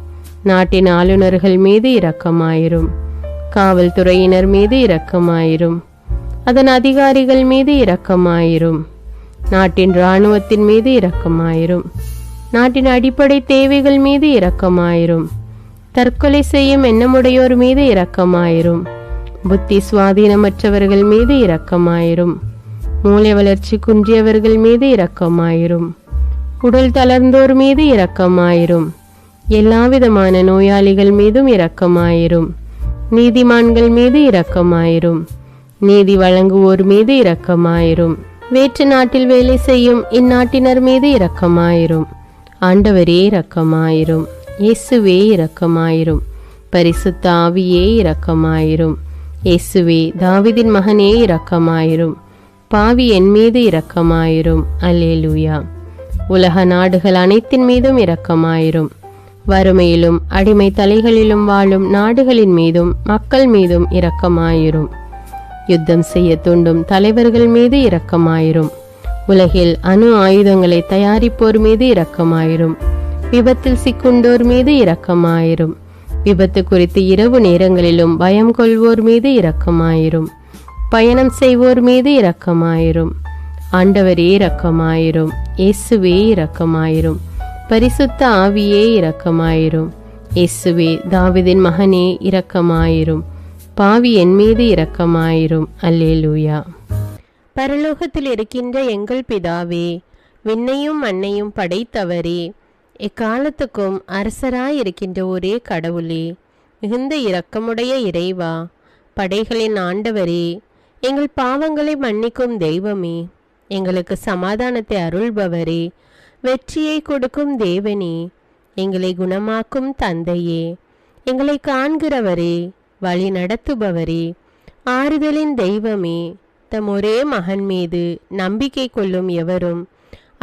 நாட்டின் ஆளுநர்கள் மீது இரக்கமாயிரும். காவல்துறையினர் மீது இரக்கமாயிரும். அதன் அதிகாரிகள் மீது இரக்கமாயிரும். நாட்டின் இராணுவத்தின் மீது இரக்கமாயிரும். நாட்டின் அடிப்படை தேவைகள் மீது இரக்கமாயிரும். தற்கொலை செய்யும் எண்ணமுடையோர் மீது இரக்கமாயிரும். புத்தி சுவாதீனமற்றவர்கள் மீது இரக்கமாயிரும். மூளை வளர்ச்சி குன்றியவர்கள் மீது இரக்கமாயிரும். உடல் தளர்ந்தோர் மீது இரக்கமாயிரும். எல்லாவிதமான நோயாளிகள் மீதும் இரக்கமாயிரும். நீதிமான்கள் மீது இரக்கமாயிரும். நீதி வழங்குவோர் மீது இரக்கமாயிரும். வேற்று நாட்டில் வேலை செய்யும் இந்நாட்டினர் மீது இரக்கமாயிரும். ஆண்டவரே இரக்கமாயிரும். இயேசுவே இரக்கமாயிரும். பரிசுத்த ஆவியே இரக்கமாயிரும். இயேசுவே தாவீதின் மகனே இரக்கமாயிரும். பாவி என் மீது இரக்கமாயிரும். அல்லேலூயா. உலக நாடுகள் அனைத்தின் மீதும் இரக்கமாயிரும். வறுமையிலும் அடிமை தலைகளிலும் வாழும் நாடுகளின் மீதும் மக்கள் மீதும் இரக்கமாயிரும். யுத்தம் செய்ய தூண்டும் தலைவர்கள் மீது இரக்கமாயிரும். உலகில் அணு ஆயுதங்களை தயாரிப்போர் மீது இரக்கமாயிரும். விபத்தில் சிக்குண்டோர் மீது இரக்கமாயிரும். விபத்து குறித்து இரவு நேரங்களிலும் பயம் கொள்வோர் மீது இரக்கமாயிரும். பயணம் செய்வோர் மீது இரக்கமாயிரும். ஆண்டவரே இரக்கமாயிரும். இயேசுவே இரக்கமாயிரும். பரிசுத்த ஆவியே இரக்கமாயிரும். இயேசுவே தாவீதின் மகனே இரக்கமாயிரும். பாவி என் மீது இரக்கமாயிரும். அல்லேலூயா. பரலோகத்தில் இருக்கின்ற எங்கள் பிதாவே, விண்ணையும் மண்ணையும் படைத்தவரே, எக்காலத்துக்கும் அரசராயிருக்கின்ற ஒரே கடவுளே, மிகுந்த இரக்கமுடைய இறைவா, படைகளின் ஆண்டவரே, எங்கள் பாவங்களை மன்னிக்கும் தெய்வமே, எங்களுக்கு சமாதானத்தை அருள்பவரே, வெற்றியை கொடுக்கும் தேவனே, எங்களை குணமாக்கும் தந்தையே, எங்களை காண்கிறவரே, வழி நடத்துபவரே, ஆறுதலின் தெய்வமே, தம் ஒரே மகன் மீது நம்பிக்கை கொள்ளும் எவரும்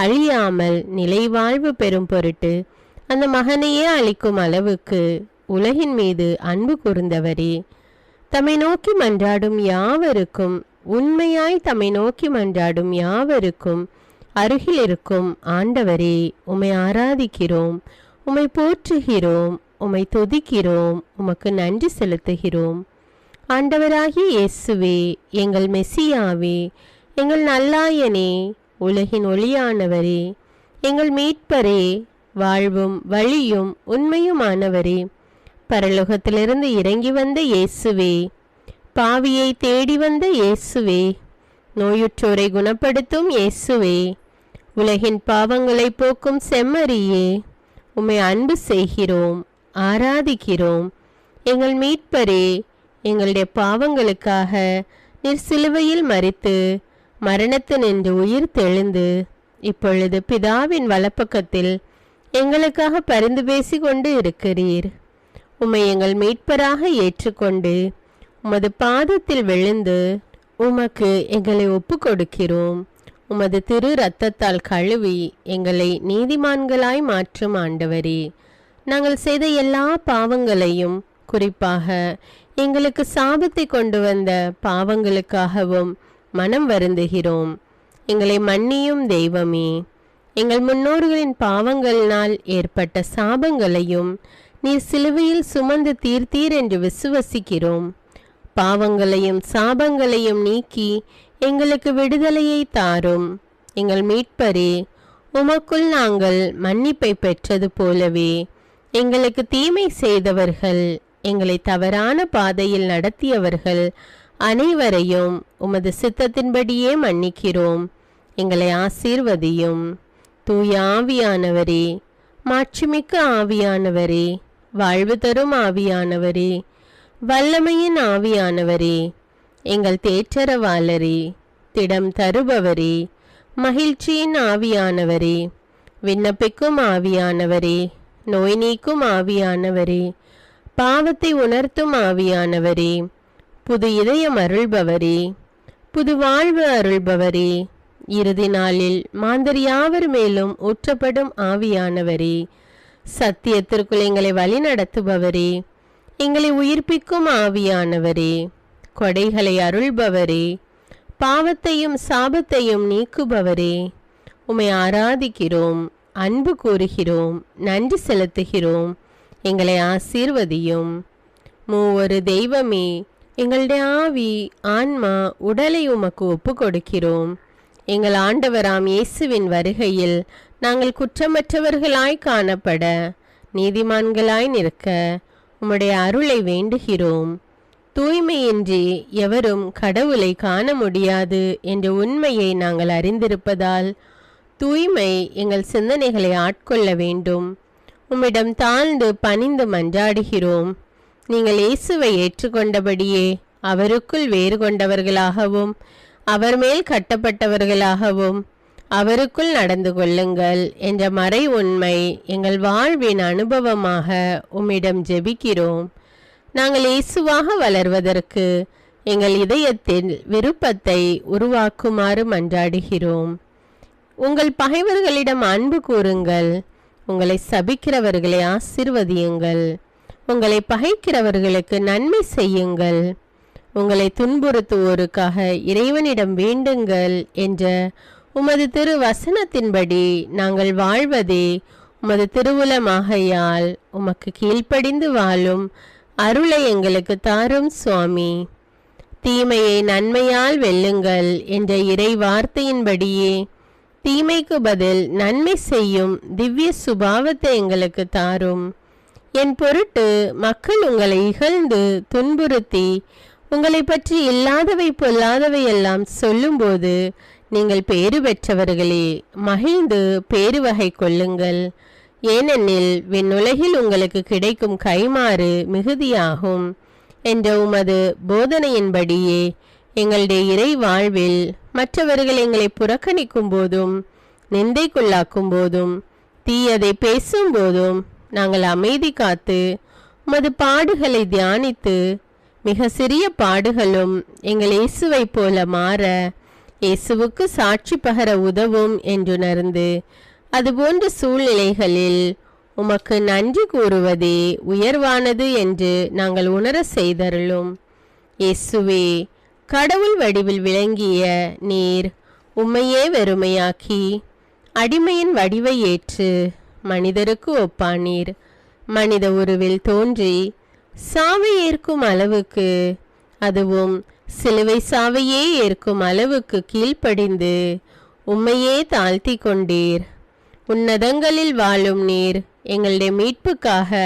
அழியாமல் நிலைவாழ்வு பெறும் பொருட்டு அந்த மகனையே அளிக்கும் அளவுக்கு உலகின் மீது அன்பு கூர்ந்தவரே, தம்மை நோக்கி மன்றாடும் யாவருக்கும், உண்மையாய் தம்மை நோக்கி மன்றாடும் யாவருக்கும் அருகில் இருக்கும் ஆண்டவரே, உம்மை ஆராதிக்கிறோம், உம்மை போற்றுகிறோம், உம்மை துதிக்கிறோம், உமக்கு நன்றி செலுத்துகிறோம். ஆண்டவராகிய இயேசுவே, எங்கள் மெசியாவே, எங்கள் நல்லாயனே, உலகின் ஒளியானவரே, எங்கள் மீட்பரே, வாழ்வும் வழியும் உண்மையுமானவரே, பரலோகத்திலிருந்து இறங்கி வந்த இயேசுவே, பாவியை தேடி வந்த இயேசுவே, நோயுற்றோரை குணப்படுத்தும் இயேசுவே, உலகின் பாவங்களை போக்கும் செம்மறியே, உம்மை அன்பு செய்கிறோம், ஆராதிக்கிறோம். எங்கள் மீட்பரே, எங்களுடைய பாவங்களுக்காக நீர் சிலுவையில் மரித்து மரணத்து நின்று உயிர் தெழுந்து இப்பொழுது பிதாவின் வலப்பக்கத்தில் எங்களுக்காக பரிந்து பேசி கொண்டு இருக்கிறீர். உம்மை எங்கள் மீட்பராக ஏற்றுக்கொண்டு உமது பாதத்தில் விழுந்து உமக்கு எங்களை ஒப்பு கொடுக்கிறோம். உமது திரு இரத்தத்தால் கழுவி எங்களை நீதிமான்களாய் மாற்றும் ஆண்டவரே, நாங்கள் செய்த எல்லா பாவங்களையும், குறிப்பாக எங்களுக்கு சாபத்தை கொண்டு வந்த பாவங்களுக்காகவும் மனம் வருந்துகிறோம். எங்களை மன்னியும் தெய்வமே, எங்கள் முன்னோர்களின் பாவங்களினால் ஏற்பட்ட சாபங்களையும் நீர் சிலுவையில் சுமந்து தீர்த்தீர் என்று விசுவசிக்கிறோம். பாவங்களையும் சாபங்களையும் நீக்கி எங்களுக்கு விடுதலையை தாரும். எங்கள் மீட்பரே, உமக்குள் நாங்கள் மன்னிப்பை பெற்றது போலவே எங்களுக்கு தீமை செய்தவர்கள், எங்களை தவறான பாதையில் நடத்தியவர்கள் அனைவரையும் உமது சித்தத்தின்படியே மன்னிக்கிறோம். எங்களை ஆசீர்வதியும். தூய ஆவியானவரே, மாட்சிமிக்க ஆவியானவரே, வாழ்வு தரும் ஆவியானவரே, வல்லமையின் ஆவியானவரே, எங்கள் தேற்றரவாளரே, திடம் தருபவரே, மகிழ்ச்சியின் ஆவியானவரே, விண்ணப்பிக்கும் ஆவியானவரே, நோய் நீக்கும் ஆவியானவரே, பாவத்தை உணர்த்தும் ஆவியானவரே, புது இதயம் அருள்பவரே, புது வாழ்வு அருள்பவரே, இறுதி நாளில் மாந்தர் யாவர் மேலும் ஊற்றப்படும் ஆவியானவரே, சத்தியத்திற்குள் எங்களை வழி நடத்துபவரே, எங்களை உயிர்ப்பிக்கும் ஆவியானவரே, கொடைகளை அருள்பவரே, பாவத்தையும் சாபத்தையும் நீக்குபவரே, உம்மை ஆராதிக்கிறோம், அன்பு கூறுகிறோம், நன்றி செலுத்துகிறோம். எங்களை ஆசீர்வதியும். மூவொரு தெய்வமே, எங்களுடைய ஆவி, ஆன்மா, உடலை உமக்கு ஒப்பு கொடுக்கிறோம். எங்கள் ஆண்டவராம் இயேசுவின் வருகையில் நாங்கள் குற்றமற்றவர்களாய் காணப்பட, நீதிமான்களாய் நிற்க உம்முடைய அருளை வேண்டுகிறோம். தூய்மையின்றி எவரும் கடவுளை காண முடியாது என்ற உண்மையை நாங்கள் அறிந்திருப்பதால் தூய்மை எங்கள் சிந்தனைகளை ஆட்கொள்ள வேண்டும். உம்மிடம் தாழ்ந்து பணிந்து மன்றாடுகிறோம். நீங்கள் இயேசுவை ஏற்றுக்கொண்டபடியே அவருக்குள் வேறு கொண்டவர்களாகவும் அவர் மேல் கட்டப்பட்டவர்களாகவும் அவருக்குள் நடந்து கொள்ளுங்கள் என்ற மறை உண்மை எங்கள் வாழ்வின் அனுபவமாக உம்மிடம் ஜெபிக்கிறோம். நாங்கள் இயேசுவாக வளர்வதற்கு எங்கள் இதயத்தில் விருப்பத்தை உருவாக்குமாறு மன்றாடுகிறோம். உங்கள் பகைவர்களிடம் அன்பு கூறுங்கள், உங்களை சபிக்கிறவர்களை ஆசீர்வதியுங்கள், உங்களை பகைக்கிறவர்களுக்கு நன்மை செய்யுங்கள், உங்களை துன்புறுத்துவோருக்காக இறைவனிடம் வேண்டுங்கள் என்ற உமது திரு வசனத்தின்படி நாங்கள் வாழ்வதே உமது திருவுலமாகையால் உமக்கு கீழ்ப்படிந்து வாழும் அருளை எங்களுக்கு தாரும் சுவாமி. தீமையை நன்மையால் வெல்லுங்கள் என்ற இறை வார்த்தையின்படியே தீமைக்கு பதில் நன்மை செய்யும் திவ்ய சுபாவத்தை எங்களுக்கு தாரும். என் பொருட்டு மக்கள் உங்களை இகழ்ந்து துன்புறுத்தி உங்களை பற்றி இல்லாதவை பொல்லாதவை எல்லாம் சொல்லும்போது நீங்கள் பேறு பெற்றவர்களே, மகிழ்ந்து பேறு வகை கொள்ளுங்கள். ஏனெனில் விண்ணுலகில் உங்களுக்கு கிடைக்கும் கைமாறு மிகுதியாகும் என்ற உமது போதனையின்படியே எங்களுடைய இறை வாழ்வில் மற்றவர்கள் எங்களை புறக்கணிக்கும் போதும் நிந்தைக்குள்ளாக்கும் போதும் தீயதை பேசும் போதும் நாங்கள் அமைதி காத்து உமது பாடுகளை தியானித்து மிக சிறிய பாடுகளும் எங்கள் இயேசுவை போல மாற இயேசுவுக்கு சாட்சி பகர உதவும் என்றுணர்ந்து அதுபோன்ற சூழ்நிலைகளில் உமக்கு நன்றி கூறுவதே உயர்வானது என்று நாங்கள் உணர செய்தருளும். இயேசுவே, கடவுள் வடிவில் விளங்கிய நீர் உம்மையே வெறுமையாக்கி அடிமையின் வடிவை ஏற்று மனிதருக்கு ஒப்பானீர். மனித உருவில் தோன்றி சாவை ஏற்கும் அளவுக்கு, அதுவும் சிலுவை சாவையே ஏற்கும் அளவுக்கு கீழ்ப்படிந்து உம்மையே தாழ்த்தி கொண்டீர். உன்னதங்களில் வாழும் நீர் எங்களுடைய மீட்புக்காக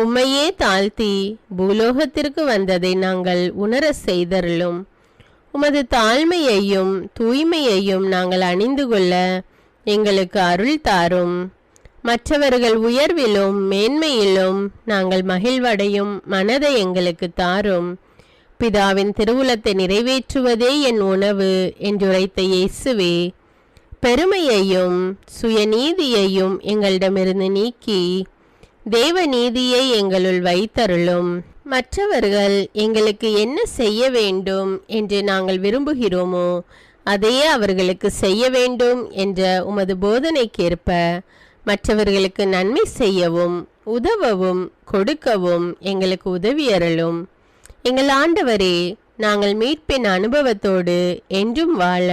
உம்மையே தாழ்த்தி பூலோகத்திற்கு வந்ததை நாங்கள் உணர செய்தருளும். உமது தாழ்மையையும் தூய்மையையும் நாங்கள் அணிந்து கொள்ள எங்களுக்கு அருள் தாரும். மற்றவர்கள் உயர்விலும் மேன்மையிலும் நாங்கள் மகிழ்வடையும் மனதை எங்களுக்கு தாரும். பிதாவின் திருவுளத்தை நிறைவேற்றுவதே என் உணவு என்றுரைத்த இயேசுவே, பெருமையையும் சுயநீதியையும் எங்களிடமிருந்து நீக்கி தேவ நீதியை எங்களுள் வைத்தருளும். மற்றவர்கள் எங்களுக்கு என்ன செய்ய வேண்டும் என்று நாங்கள் விரும்புகிறோமோ அதையே அவர்களுக்கு செய்ய வேண்டும் என்ற உமது போதனைக்கேற்ப மற்றவர்களுக்கு நன்மை செய்யவும் உதவவும் கொடுக்கவும் எங்களுக்கு உதவியருளும். எங்கள் ஆண்டவரே, நாங்கள் மீட்பின் அனுபவத்தோடு என்றும் வாழ,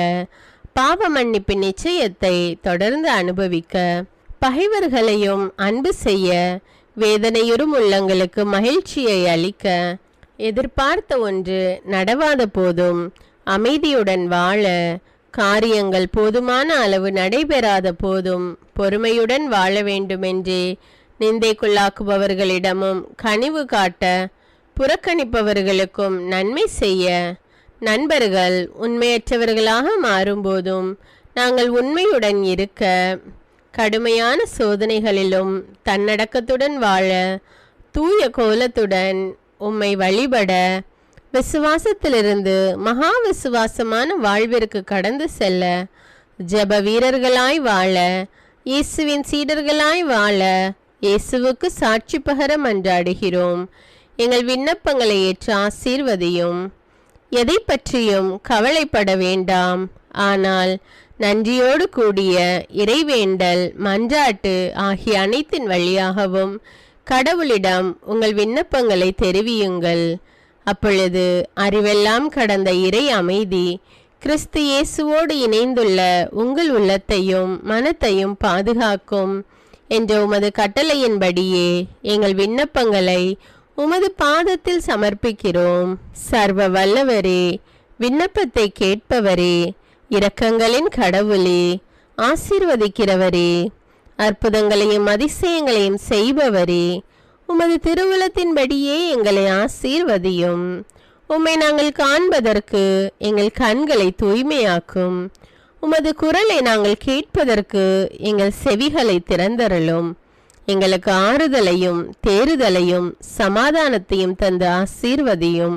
பாவ மன்னிப்பின் நிச்சயத்தை தொடர்ந்து அனுபவிக்க, பகைவர்களையும் அன்பு செய்ய, வேதனையுறும் உள்ளங்களுக்கு மகிழ்ச்சியை அளிக்க, எதிர்பார்த்த ஒன்று நடவாத போதும் அமைதியுடன் வாழ, காரியங்கள் போதுமான அளவு நடைபெறாத போதும் பொறுமையுடன் வாழ வேண்டுமென்றே நிந்தைக்குள்ளாக்குபவர்களிடமும் கனிவு காட்ட, புறக்கணிப்பவர்களுக்கும் நன்மை செய்ய, நண்பர்கள் உண்மையற்றவர்களாக மாறும்போதும் நாங்கள் உண்மையுடன் இருக்க, கடுமையான சோதனைகளிலும் தன்னடக்கத்துடன் வாழ, தூய கோலத்துடன் உம்மை வழிபட, விசுவாசத்திலிருந்து மகா விசுவாசமான வாழ்விற்கு கடந்து செல்ல, ஜெப வீரர்களாய் வாழ, இயேசுவின் சீடர்களாய் வாழ, இயேசுவுக்கு சாட்சி பகர மன்றாடுகிறோம். எங்கள் விண்ணப்பங்களை ஏற்று ஆசீர்வதியும். எதை பற்றியும் கவலைப்பட வேண்டாம். ஆனால் நன்றியோடு கூடிய இறைவேண்டல், மன்றாட்டு ஆகிய அனைத்தின் வழியாகவும் கடவுளிடம் உங்கள் விண்ணப்பங்களை தெரிவியுங்கள். அப்பொழுது அறிவெல்லாம் கடந்த இறை அமைதி கிறிஸ்து இயேசுவோடு இணைந்துள்ள உங்கள் உள்ளத்தையும் மனத்தையும் பாதுகாக்கும் என்ற உமது கட்டளையின்படியே எங்கள் விண்ணப்பங்களை உமது பாதத்தில் சமர்ப்பிக்கிறோம். சர்வ வல்லவரே, விண்ணப்பத்தை கேட்பவரே, இரக்கங்களின் கடவுளே, ஆசீர்வதிக்கிறவரே, அற்புதங்களையும் அதிசயங்களையும் செய்பவரே, உமது திருவுளத்தின்படியே எங்களை ஆசீர்வதியும். உம்மை நாங்கள் காண்பதற்கு எங்கள் கண்களை தூய்மையாக்கும். உமது குரலை நாங்கள் கேட்பதற்கு எங்கள் செவிகளை திறந்தருளும். எங்களுக்கு ஆறுதலையும் தேறுதலையும் சமாதானத்தையும் தந்து ஆசீர்வதியும்.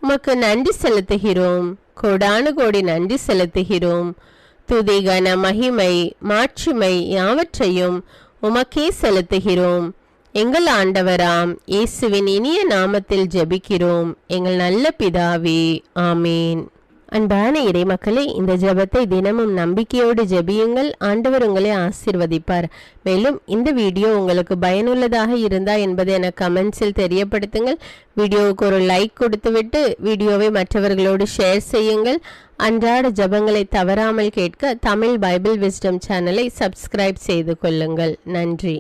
உமக்கு நன்றி செலுத்துகிறோம், கோடானு கோடி நன்றி செலுத்துகிறோம். துதி, கன, மகிமை, மாட்சிமை யாவற்றையும் உமக்கே செலுத்துகிறோம். எங்கள் ஆண்டவராம் இயேசுவின் இனிய நாமத்தில் ஜெபிக்கிறோம் எங்கள் நல்ல பிதாவே, ஆமேன். அன்பான இறை மக்களே, இந்த ஜெபத்தை தினமும் நம்பிக்கையோடு ஜெபியுங்கள். ஆண்டவர் உங்களை ஆசீர்வதிப்பார். மேலும் இந்த வீடியோ உங்களுக்கு பயனுள்ளதாக இருந்தா என்பதை எனக்கு கமெண்ட்ஸில் தெரியப்படுத்துங்கள். வீடியோவுக்கு ஒரு லைக் கொடுத்துவிட்டு வீடியோவை மற்றவர்களோடு ஷேர் செய்யுங்கள். அன்றாட ஜெபங்களை தவறாமல் கேட்க தமிழ் பைபிள் விஸ்டம் சேனலை சப்ஸ்கிரைப் செய்து கொள்ளுங்கள். நன்றி.